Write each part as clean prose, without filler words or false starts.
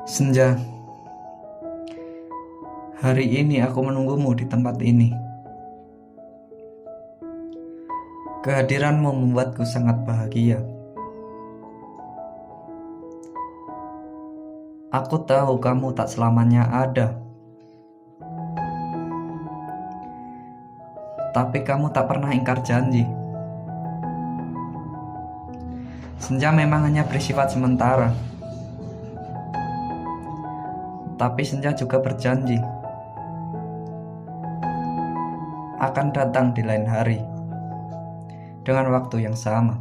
Senja, hari ini aku menunggumu di tempat ini. Kehadiranmu membuatku sangat bahagia. Aku tahu kamu tak selamanya ada, tapi kamu tak pernah ingkar janji. Senja memang hanya bersifat sementara, tapi senja juga berjanji akan datang di lain hari dengan waktu yang sama.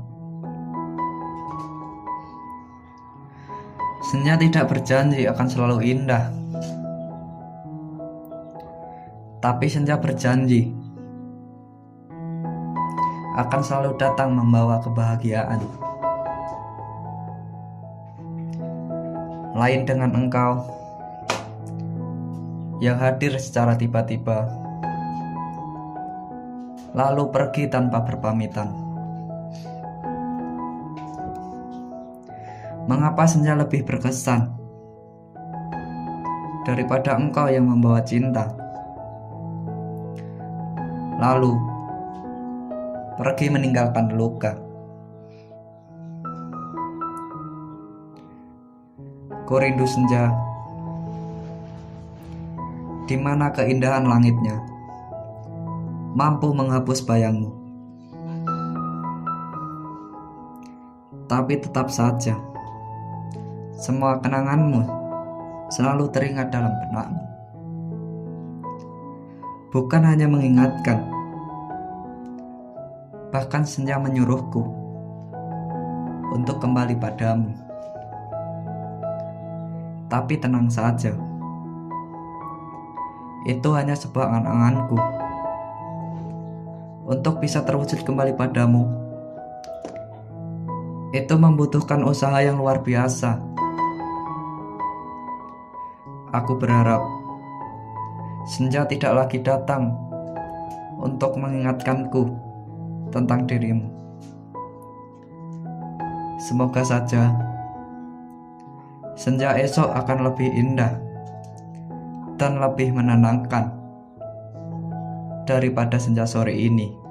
Senja tidak berjanji akan selalu indah, tapi senja berjanji akan selalu datang membawa kebahagiaan. Lain dengan engkau yang hadir secara tiba-tiba, lalu pergi tanpa berpamitan. Mengapa senja lebih berkesan daripada engkau yang membawa cinta, lalu pergi meninggalkan luka? Ku rindu senja, di mana keindahan langitnya mampu menghapus bayangmu. Tapi tetap saja, semua kenanganmu selalu teringat dalam benakmu. Bukan hanya mengingatkan, bahkan senja menyuruhku untuk kembali padamu. Tapi tenang saja, itu hanya sebuah angan-anganku. Untuk bisa terwujud kembali padamu, itu membutuhkan usaha yang luar biasa. Aku berharap senja tidak lagi datang untuk mengingatkanku tentang dirimu. Semoga saja senja esok akan lebih indah dan lebih menenangkan daripada senja sore ini.